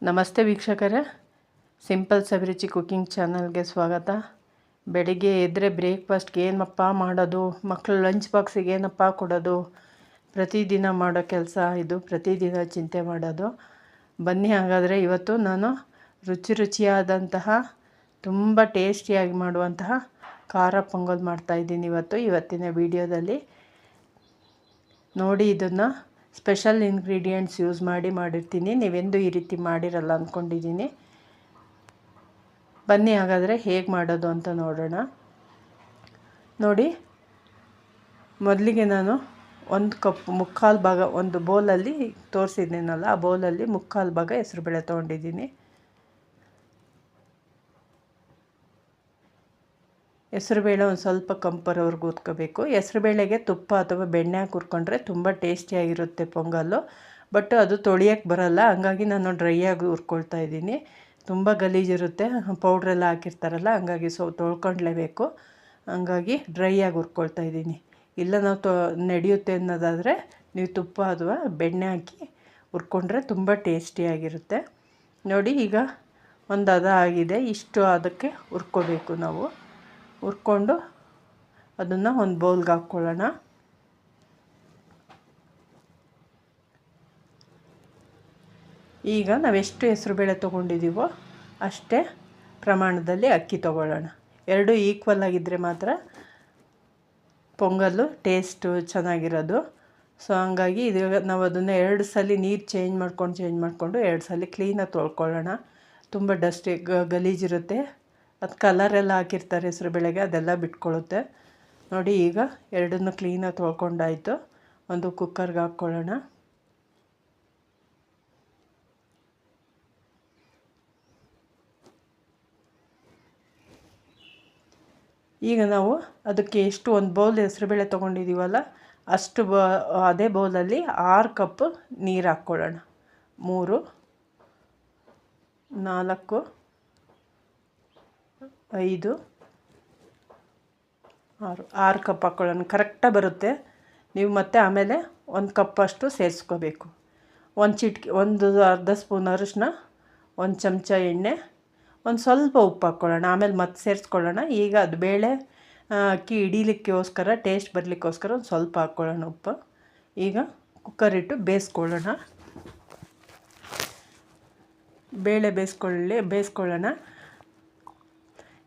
ನಮಸ್ತೆ ವೀಕ್ಷಕರೇ, ಸಿಂಪಲ್ ಸವಿರುಚಿ ಕುಕಿಂಗ್ ಚಾನಲ್ಗೆ ಸ್ವಾಗತ. ಬೆಳಿಗ್ಗೆ ಎದ್ದರೆ ಬ್ರೇಕ್ಫಾಸ್ಟ್ಗೆ ಏನಪ್ಪ ಮಾಡೋದು, ಮಕ್ಕಳು ಲಂಚ್ ಬಾಕ್ಸಿಗೆ ಏನಪ್ಪ ಕೊಡೋದು, ಪ್ರತಿದಿನ ಮಾಡೋ ಕೆಲಸ ಇದು. ಪ್ರತಿದಿನ ಚಿಂತೆ ಮಾಡೋದು. ಬನ್ನಿ ಹಾಗಾದರೆ ಇವತ್ತು ನಾನು ರುಚಿಯಾದಂತಹ ತುಂಬ ಟೇಸ್ಟಿಯಾಗಿ ಮಾಡುವಂತಹ ಖಾರ ಪೊಂಗಲ್ ಮಾಡ್ತಾಯಿದ್ದೀನಿ ಇವತ್ತಿನ ವಿಡಿಯೋದಲ್ಲಿ. ನೋಡಿ, ಇದನ್ನು ಸ್ಪೆಷಲ್ ಇಂಗ್ರೀಡಿಯೆಂಟ್ಸ್ ಯೂಸ್ ಮಾಡಿರ್ತೀನಿ. ನೀವೆಂದೂ ಈ ರೀತಿ ಮಾಡಿರಲ್ಲ ಅಂದ್ಕೊಂಡಿದ್ದೀನಿ. ಬನ್ನಿ ಹಾಗಾದರೆ ಹೇಗೆ ಮಾಡೋದು ಅಂತ ನೋಡೋಣ. ನೋಡಿ, ಮೊದಲಿಗೆ ನಾನು 1 ಕಪ್ ಮುಕ್ಕಾಲು ಭಾಗ, ಒಂದು ಬೌಲಲ್ಲಿ ತೋರಿಸಿದ್ದೀನಲ್ಲ, ಆ ಬೌಲಲ್ಲಿ ಮುಕ್ಕಾಲು ಭಾಗ ಹೆಸರುಬೇಳೆ ತೊಗೊಂಡಿದ್ದೀನಿ. ಹೆಸರುಬೇಳೆ ಒಂದು ಸ್ವಲ್ಪ ಕಂಪರವರೆಗೂ ಹುರ್ಕೋಬೇಕು. ಹೆಸರುಬೇಳೆಗೆ ತುಪ್ಪ ಅಥವಾ ಬೆಣ್ಣೆ ಹಾಕಿ ಹುರ್ಕೊಂಡ್ರೆ ತುಂಬ ಟೇಸ್ಟಿಯಾಗಿರುತ್ತೆ ಪೊಂಗಲ್ಲು. ಬಟ್ ಅದು ತೊಳಿಯೋಕ್ಕೆ ಬರಲ್ಲ, ಹಂಗಾಗಿ ನಾನು ಡ್ರೈಯಾಗಿ ಹುರ್ಕೊಳ್ತಾ ಇದ್ದೀನಿ. ತುಂಬ ಗಲೀಜಿರುತ್ತೆ, ಪೌಡ್ರೆಲ್ಲ ಹಾಕಿರ್ತಾರಲ್ಲ, ಹಂಗಾಗಿ ತೊಳ್ಕೊಳ್ಲೇಬೇಕು. ಹಂಗಾಗಿ ಡ್ರೈಯಾಗಿ ಹುರ್ಕೊಳ್ತಾ ಇದ್ದೀನಿ. ಇಲ್ಲ ನಾವು ನಡೆಯುತ್ತೆ ಅನ್ನೋದಾದರೆ ನೀವು ತುಪ್ಪ ಅಥವಾ ಬೆಣ್ಣೆ ಹಾಕಿ ಹುರ್ಕೊಂಡ್ರೆ ತುಂಬ ಟೇಸ್ಟಿಯಾಗಿರುತ್ತೆ. ನೋಡಿ, ಈಗ ಒಂದು ಹದ ಆಗಿದೆ. ಇಷ್ಟು ಅದಕ್ಕೆ ಹುರ್ಕೋಬೇಕು ನಾವು. ಹುರ್ಕೊಂಡು ಅದನ್ನು ಒಂದು ಬೌಲ್ಗೆ ಹಾಕ್ಕೊಳ್ಳೋಣ. ಈಗ ನಾವೆಷ್ಟು ಹೆಸರುಬೇಳೆ ತೊಗೊಂಡಿದ್ದೀವೋ ಅಷ್ಟೇ ಪ್ರಮಾಣದಲ್ಲಿ ಅಕ್ಕಿ ತೊಗೊಳ್ಳೋಣ. ಎರಡು ಈಕ್ವಲ್ ಆಗಿದ್ದರೆ ಮಾತ್ರ ಪೊಂಗಲ್ಲು ಟೇಸ್ಟು ಚೆನ್ನಾಗಿರೋದು. ಸೊ ಹಂಗಾಗಿ ಇದು ನಾವು ಅದನ್ನು 2 ಸಲ ನೀರು ಚೇಂಜ್ ಮಾಡಿಕೊಂಡು 2 ಸಲ ಕ್ಲೀನಾಗಿ ತೊಳ್ಕೊಳ್ಳೋಣ. ತುಂಬ ಡಸ್ಟ್ ಗಲೀಜಿರುತ್ತೆ. ಅದು ಕಲರೆಲ್ಲ ಹಾಕಿರ್ತಾರೆ ಹೆಸರುಬೇಳೆಗೆ, ಅದೆಲ್ಲ ಬಿಟ್ಕೊಳ್ಳುತ್ತೆ. ನೋಡಿ, ಈಗ ಎರಡನ್ನೂ ಕ್ಲೀನಾಗಿ ತೊಳ್ಕೊಂಡಾಯಿತು. ಒಂದು ಕುಕ್ಕರ್ಗೆ ಹಾಕ್ಕೊಳ್ಳೋಣ. ಈಗ ನಾವು ಅದಕ್ಕೆ ಎಷ್ಟು ಒಂದು ಬೌಲ್ ಹೆಸರುಬೇಳೆ ತೊಗೊಂಡಿದ್ದೀವಲ್ಲ, ಅಷ್ಟು ಅದೇ ಬೌಲಲ್ಲಿ 6 ಕಪ್ ನೀರು ಹಾಕ್ಕೊಳ್ಳೋಣ. 3, 4, 5, 6 ಕಪ್ ಹಾಕ್ಕೊಳ್ಳೋಣ. ಕರೆಕ್ಟಾಗಿ ಬರುತ್ತೆ. ನೀವು ಮತ್ತೆ ಆಮೇಲೆ 1 ಕಪ್ಪಷ್ಟು ಸೇರಿಸ್ಕೋಬೇಕು. ಒಂದು ಅರ್ಧ ಸ್ಪೂನ್ ಅರಿಶಿನ, 1 ಚಮಚ ಎಣ್ಣೆ, ಒಂದು ಸ್ವಲ್ಪ ಉಪ್ಪು ಹಾಕ್ಕೊಳ್ಳೋಣ. ಆಮೇಲೆ ಮತ್ತೆ ಸೇರಿಸ್ಕೊಳ್ಳೋಣ. ಈಗ ಅದು ಬೇಳೆ ಅಕ್ಕಿ ಹಿಡೀಲಿಕ್ಕೋಸ್ಕರ, ಟೇಸ್ಟ್ ಬರಲಿಕ್ಕೋಸ್ಕರ ಒಂದು ಸ್ವಲ್ಪ ಹಾಕ್ಕೊಳ್ಳೋಣ ಉಪ್ಪು. ಈಗ ಕುಕ್ಕರ್ ಇಟ್ಟು ಬೇಯಿಸ್ಕೊಳ್ಳೋಣ. ಬೇಳೆ ಬೇಯಿಸ್ಕೊಳ್ಳೋಣ.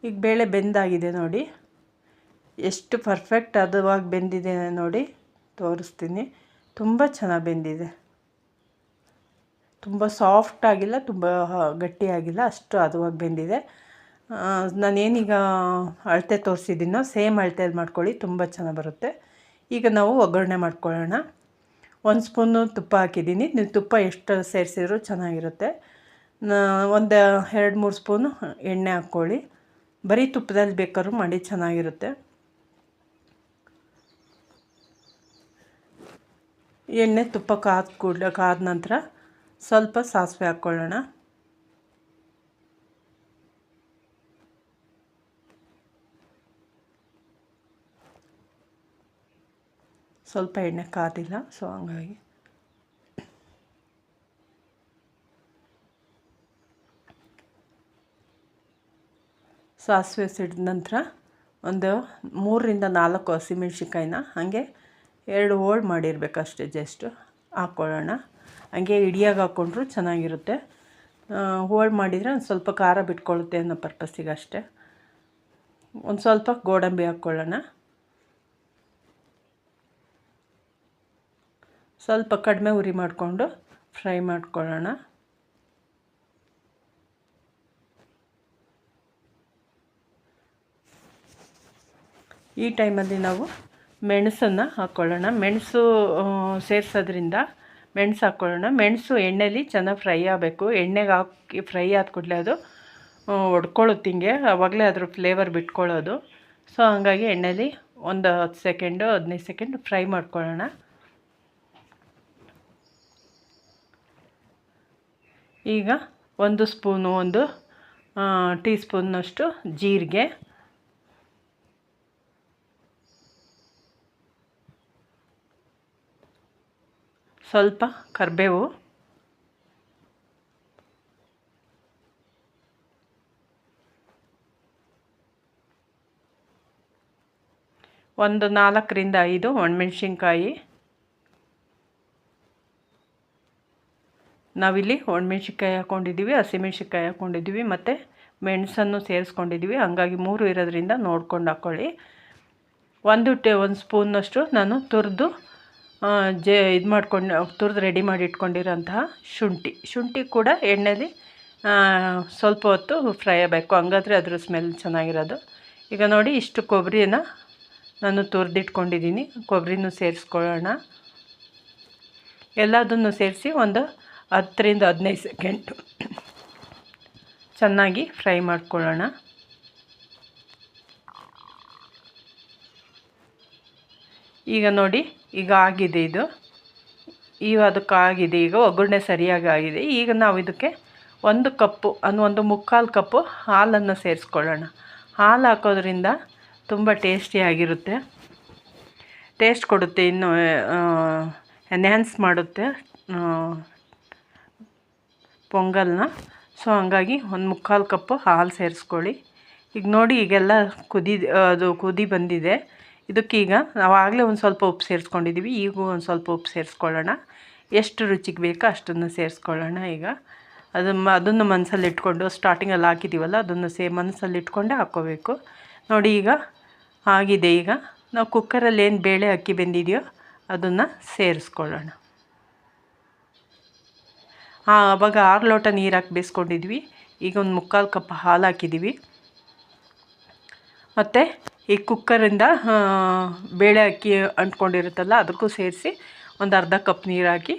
ಈಗ ಬೇಳೆ ಬೆಂದಾಗಿದೆ ನೋಡಿ, ಎಷ್ಟು ಪರ್ಫೆಕ್ಟ್ ಹದವಾಗಿ ಬೆಂದಿದೆ ನೋಡಿ, ತೋರಿಸ್ತೀನಿ. ತುಂಬ ಚೆನ್ನಾಗಿ ಬೆಂದಿದೆ. ತುಂಬ ಸಾಫ್ಟ್ ಆಗಿಲ್ಲ, ತುಂಬ ಗಟ್ಟಿಯಾಗಿಲ್ಲ, ಅಷ್ಟು ಹದವಾಗಿ ಬೆಂದಿದೆ. ನಾನೇನೀಗ ಅಳತೆ ತೋರಿಸಿದ್ದೀನೋ ಸೇಮ್ ಅಳತೆಯಲ್ಲಿ ಮಾಡ್ಕೊಳ್ಳಿ, ತುಂಬ ಚೆನ್ನಾಗಿ ಬರುತ್ತೆ. ಈಗ ನಾವು ಒಗ್ಗರಣೆ ಮಾಡ್ಕೊಳ್ಳೋಣ. 1 ಸ್ಪೂನು ತುಪ್ಪ ಹಾಕಿದ್ದೀನಿ. ನೀವು ತುಪ್ಪ ಎಷ್ಟು ಸೇರಿಸಿದ್ರೂ ಚೆನ್ನಾಗಿರುತ್ತೆ. ಒಂದು 2-3 ಸ್ಪೂನು ಎಣ್ಣೆ ಹಾಕ್ಕೊಳ್ಳಿ. ಬರೀ ತುಪ್ಪದಲ್ಲಿ ಬೇಕಾದ್ರೂ ಮಾಡಿ ಚೆನ್ನಾಗಿರುತ್ತೆ. ಎಣ್ಣೆ ತುಪ್ಪ ಕಾದ ನಂತರ ಸ್ವಲ್ಪ ಸಾಸಿವೆ ಹಾಕ್ಕೊಳ್ಳೋಣ. ಸ್ವಲ್ಪ ಎಣ್ಣೆ ಕಾದಿಲ್ಲ, ಸೊ ಹಂಗಾಗಿ ಸಾಸಿವೆ ಸಿಡಿದ ನಂತರ ಒಂದು 3-4 ಹಸಿಮೆಣ್ಸಿಕಾಯಿನ ಹಾಗೆ 2 ಹೋಳು ಮಾಡಿರಬೇಕಷ್ಟೇ, ಜಸ್ಟ್ ಹಾಕ್ಕೊಳ್ಳೋಣ. ಹಾಗೆ ಇಡಿಯಾಗಿ ಹಾಕ್ಕೊಂಡ್ರೂ ಚೆನ್ನಾಗಿರುತ್ತೆ. ಹೋಳು ಮಾಡಿದರೆ ಒಂದು ಸ್ವಲ್ಪ ಖಾರ ಬಿಟ್ಕೊಳ್ಳುತ್ತೆ ಅನ್ನೋ ಪರ್ಪಸ್ಸಿಗೆ ಅಷ್ಟೇ. ಒಂದು ಸ್ವಲ್ಪ ಗೋಡಂಬಿ ಹಾಕ್ಕೊಳ್ಳೋಣ. ಸ್ವಲ್ಪ ಕಡಿಮೆ ಉರಿ ಮಾಡಿಕೊಂಡು ಫ್ರೈ ಮಾಡ್ಕೊಳ್ಳೋಣ. ಈ ಟೈಮಲ್ಲಿ ನಾವು ಮೆಣಸನ್ನು ಹಾಕ್ಕೊಳ್ಳೋಣ. ಮೆಣಸು ಸೇರಿಸೋದ್ರಿಂದ ಮೆಣಸು ಹಾಕ್ಕೊಳ್ಳೋಣ. ಮೆಣಸು ಎಣ್ಣೆಲಿ ಚೆನ್ನಾಗಿ ಫ್ರೈ ಆಗಬೇಕು. ಎಣ್ಣೆಗೆ ಹಾಕಿ ಫ್ರೈ ಆದ ಕೂಡಲೇ ಅದು ಒಡ್ಕೊಳ್ಳುತ್ತೆ ಹಿಂಗೆ, ಆವಾಗಲೇ ಅದ್ರ ಫ್ಲೇವರ್ ಬಿಟ್ಕೊಳ್ಳೋದು. ಸೊ ಹಂಗಾಗಿ ಎಣ್ಣೆಲಿ ಒಂದು 10 ಸೆಕೆಂಡು 15 ಸೆಕೆಂಡ್ ಫ್ರೈ ಮಾಡ್ಕೊಳ್ಳೋಣ. ಈಗ 1 ಸ್ಪೂನು, 1 ಟೀ ಸ್ಪೂನ್ನಷ್ಟು ಜೀರಿಗೆ, ಸ್ವಲ್ಪ ಕರಿಬೇವು, ಒಂದು 4ರಿಂದ 5 ಒಣಮೆಣ್ಸಿನ್ಕಾಯಿ. ನಾವಿಲ್ಲಿ ಒಣಮೆಣ್ಸಿನ್ಕಾಯಿ ಹಾಕ್ಕೊಂಡಿದ್ದೀವಿ, ಹಸಿಮೆಣ್ಸಿನ್ಕಾಯಿ ಹಾಕ್ಕೊಂಡಿದ್ದೀವಿ ಮತ್ತು ಮೆಣಸನ್ನು ಸೇರಿಸ್ಕೊಂಡಿದ್ದೀವಿ. ಹಂಗಾಗಿ 3 ಇರೋದ್ರಿಂದ ನೋಡ್ಕೊಂಡು ಹಾಕ್ಕೊಳ್ಳಿ. ಒಂದು ಸ್ಪೂನ್ನಷ್ಟು ನಾನು ತುರಿದು ತುರಿದು ರೆಡಿ ಮಾಡಿ ಇಟ್ಕೊಂಡಿರೋಂತಹ ಶುಂಠಿ ಕೂಡ ಎಣ್ಣೆಲಿ ಸ್ವಲ್ಪ ಹೊತ್ತು ಫ್ರೈ ಆಗಬೇಕು, ಹಂಗಾದ್ರೆ ಅದ್ರ ಸ್ಮೆಲ್ ಚೆನ್ನಾಗಿರೋದು. ಈಗ ನೋಡಿ, ಇಷ್ಟು ಕೊಬ್ಬರಿನ ನಾನು ತುರಿದಿಟ್ಕೊಂಡಿದ್ದೀನಿ. ಕೊಬ್ಬರಿನೂ ಸೇರಿಸ್ಕೊಳ್ಳೋಣ. ಎಲ್ಲದನ್ನು ಸೇರಿಸಿ ಒಂದು 10ರಿಂದ 15 ಸೆಕೆಂಡ್ ಚೆನ್ನಾಗಿ ಫ್ರೈ ಮಾಡ್ಕೊಳ್ಳೋಣ. ಈಗ ನೋಡಿ, ಈಗ ಆಗಿದೆ ಇದು. ಅದಕ್ಕಾಗಿದೆ, ಈಗ ಒಗ್ಗರಣೆ ಸರಿಯಾಗಿ ಆಗಿದೆ. ಈಗ ನಾವು ಇದಕ್ಕೆ 1 ಕಪ್ಪು ಒಂದು 3/4 ಕಪ್ಪು ಹಾಲನ್ನು ಸೇರಿಸ್ಕೊಳ್ಳೋಣ. ಹಾಲು ಹಾಕೋದ್ರಿಂದ ತುಂಬ ಟೇಸ್ಟಿಯಾಗಿರುತ್ತೆ, ಟೇಸ್ಟ್ ಕೊಡುತ್ತೆ, ಇನ್ನು ಎನ್ಹ್ಯಾನ್ಸ್ ಮಾಡುತ್ತೆ ಪೊಂಗಲ್ನ. ಸೊ ಹಂಗಾಗಿ 1/3 ಕಪ್ಪು ಹಾಲು ಸೇರಿಸ್ಕೊಳ್ಳಿ. ಈಗ ನೋಡಿ, ಈಗೆಲ್ಲ ಕುದಿ ಬಂದಿದೆ. ಇದಕ್ಕೀಗ ನಾವು ಆಗಲೇ ಒಂದು ಸ್ವಲ್ಪ ಉಪ್ಪು ಸೇರಿಸ್ಕೊಂಡಿದ್ದೀವಿ. ಈಗೂ ಒಂದು ಸ್ವಲ್ಪ ಉಪ್ಪು ಸೇರಿಸ್ಕೊಳ್ಳೋಣ. ಎಷ್ಟು ರುಚಿಗೆ ಬೇಕೋ ಅಷ್ಟನ್ನು ಸೇರಿಸ್ಕೊಳ್ಳೋಣ. ಈಗ ಅದನ್ನು ಮನಸ್ಸಲ್ಲಿ ಇಟ್ಕೊಂಡು, ಸ್ಟಾರ್ಟಿಂಗಲ್ಲಿ ಹಾಕಿದ್ದೀವಲ್ಲ, ಅದನ್ನು ಮನಸ್ಸಲ್ಲಿ ಇಟ್ಕೊಂಡೇ ಹಾಕ್ಕೋಬೇಕು. ನೋಡಿ, ಈಗ ಆಗಿದೆ. ಈಗ ನಾವು ಕುಕ್ಕರಲ್ಲಿ ಏನು ಬೇಳೆ ಅಕ್ಕಿ ಬೆಂದಿದೆಯೋ ಅದನ್ನು ಸೇರಿಸ್ಕೊಳ್ಳೋಣ. ಆವಾಗ 6 ಲೋಟ ನೀರು ಹಾಕಿ ಬೇಯಿಸ್ಕೊಂಡಿದ್ವಿ. ಈಗ ಒಂದು 3/4 ಕಪ್ ಹಾಲು ಹಾಕಿದ್ದೀವಿ. ಮತ್ತು ಈ ಕುಕ್ಕರಿಂದ ಬೇಳೆ ಅಕ್ಕಿ ಅಂಟ್ಕೊಂಡಿರುತ್ತಲ್ಲ, ಅದಕ್ಕೂ ಸೇರಿಸಿ ಒಂದು ಅರ್ಧ ಕಪ್ ನೀರು ಹಾಕಿ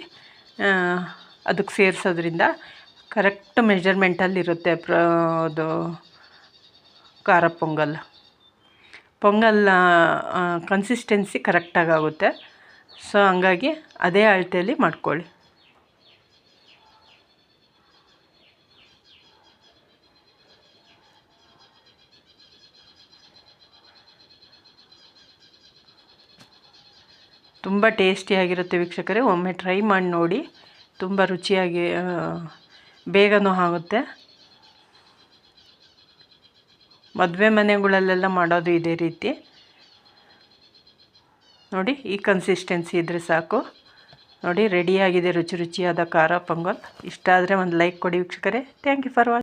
ಅದಕ್ಕೆ ಸೇರಿಸೋದ್ರಿಂದ ಕರೆಕ್ಟ್ ಮೆಜರ್ಮೆಂಟಲ್ಲಿರುತ್ತೆ ಅದು ಖಾರ ಪೊಂಗಲ್ ಕನ್ಸಿಸ್ಟೆನ್ಸಿ ಕರೆಕ್ಟಾಗಿ ಆಗುತ್ತೆ. ಸೊ ಹಂಗಾಗಿ ಅದೇ ಅಳತೆಯಲ್ಲಿ ಮಾಡ್ಕೊಳ್ಳಿ. ತುಂಬ ಟೇಸ್ಟಿಯಾಗಿರುತ್ತೆ ವೀಕ್ಷಕರೇ. ಒಮ್ಮೆ ಟ್ರೈ ಮಾಡಿ ನೋಡಿ, ತುಂಬ ರುಚಿಯಾಗಿ ಬೇಗನೂ ಆಗುತ್ತೆ. ಮದುವೆ ಮನೆಗಳಲ್ಲೆಲ್ಲ ಮಾಡೋದು ಇದೇ ರೀತಿ. ನೋಡಿ, ಈ ಕನ್ಸಿಸ್ಟೆನ್ಸಿ ಇದ್ದರೆ ಸಾಕು. ನೋಡಿ, ರೆಡಿಯಾಗಿದೆ ರುಚಿಯಾದ ಖಾರ ಪೊಂಗಲ್. ಇಷ್ಟ ಆದರೆ ಒಂದು ಲೈಕ್ ಕೊಡಿ ವೀಕ್ಷಕರೇ. Thank you for watching.